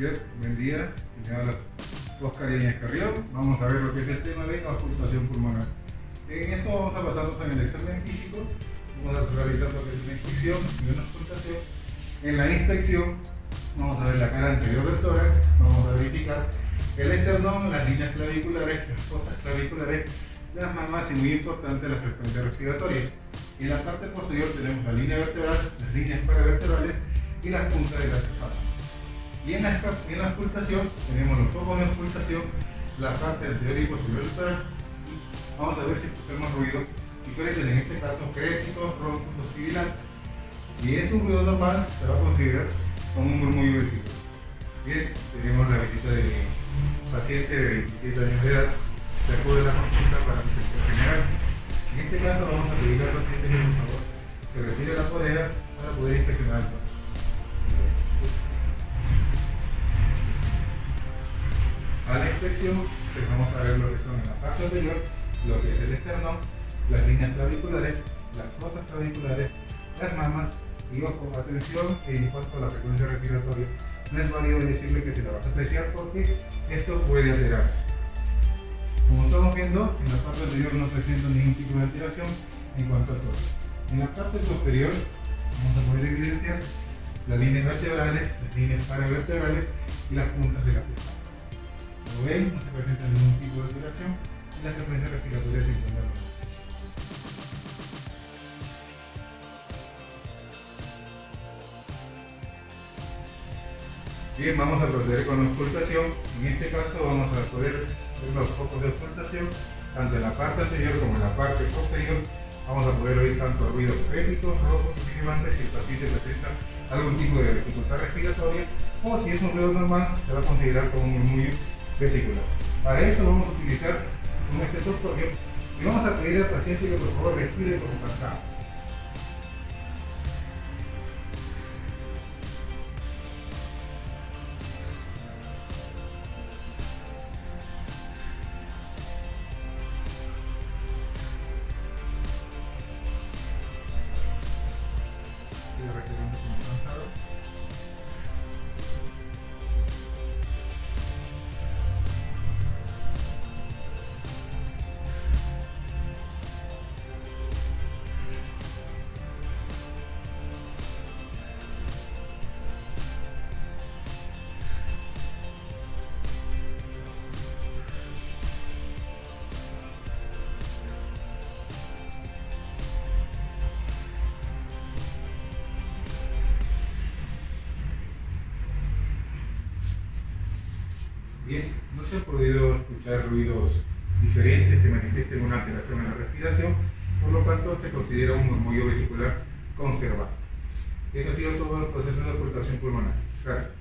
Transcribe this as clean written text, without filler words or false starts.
Bien, buen día. Me hablas Oscar Yáñez Carrión. Vamos a ver lo que es el tema de auscultación pulmonar. En esto vamos a basarnos en el examen físico. Vamos a realizar lo que es una inspección y una auscultación. En la inspección vamos a ver la cara anterior del tórax, vamos a verificar el esternón, las líneas claviculares, las fosas claviculares, las mamas y muy importante la frecuencia respiratoria. En la parte posterior tenemos la línea vertebral, las líneas paravertebrales y las puntas de las espaldas. Y en la auscultación tenemos los focos de auscultación, la parte anterior y posterior del tórax. Vamos a ver si escuchamos ruidos diferentes, en este caso críticos, roncos o sibilantes. Si es un ruido normal, se va a considerar como un murmullo vesícular. Bien, tenemos la visita de paciente de 27 años de edad, que acude a la consulta para inspección general. En este caso vamos a pedirle al paciente que por favor se retire la polera para poder inspeccionar el tórax. A la inspección, pues vamos a ver lo que son en la parte anterior, lo que es el esternón, las líneas claviculares, las fosas claviculares, las mamas. Y ojo, atención en cuanto a la frecuencia respiratoria, no es válido decirle que se la vas a apreciar porque esto puede alterarse. Como estamos viendo, en la parte anterior no presenta ningún tipo de alteración en cuanto a sol. En la parte posterior vamos a poder evidenciar las líneas vertebrales, las líneas paravertebrales y las puntas de las espaldas. Como ven, no se presenta ningún tipo de alteración y la frecuencia respiratoria se encuentra normal. Bien, vamos a proceder con la auscultación. En este caso vamos a poder ver los focos de auscultación, tanto en la parte anterior como en la parte posterior. Vamos a poder oír tanto ruidos críticos, rojos y sibilantes si el paciente presenta algún tipo de dificultad respiratoria, o si es un ruido normal, se va a considerar como un murmullo vesicular. Para eso vamos a utilizar un estetoscopio y vamos a pedir al paciente que por favor respire como cansado. Requerimos como cansado. Bien, no se han podido escuchar ruidos diferentes que manifiesten una alteración en la respiración, por lo tanto se considera un murmullo vesicular conservado. Eso ha sido todo el proceso de auscultación pulmonar. Gracias.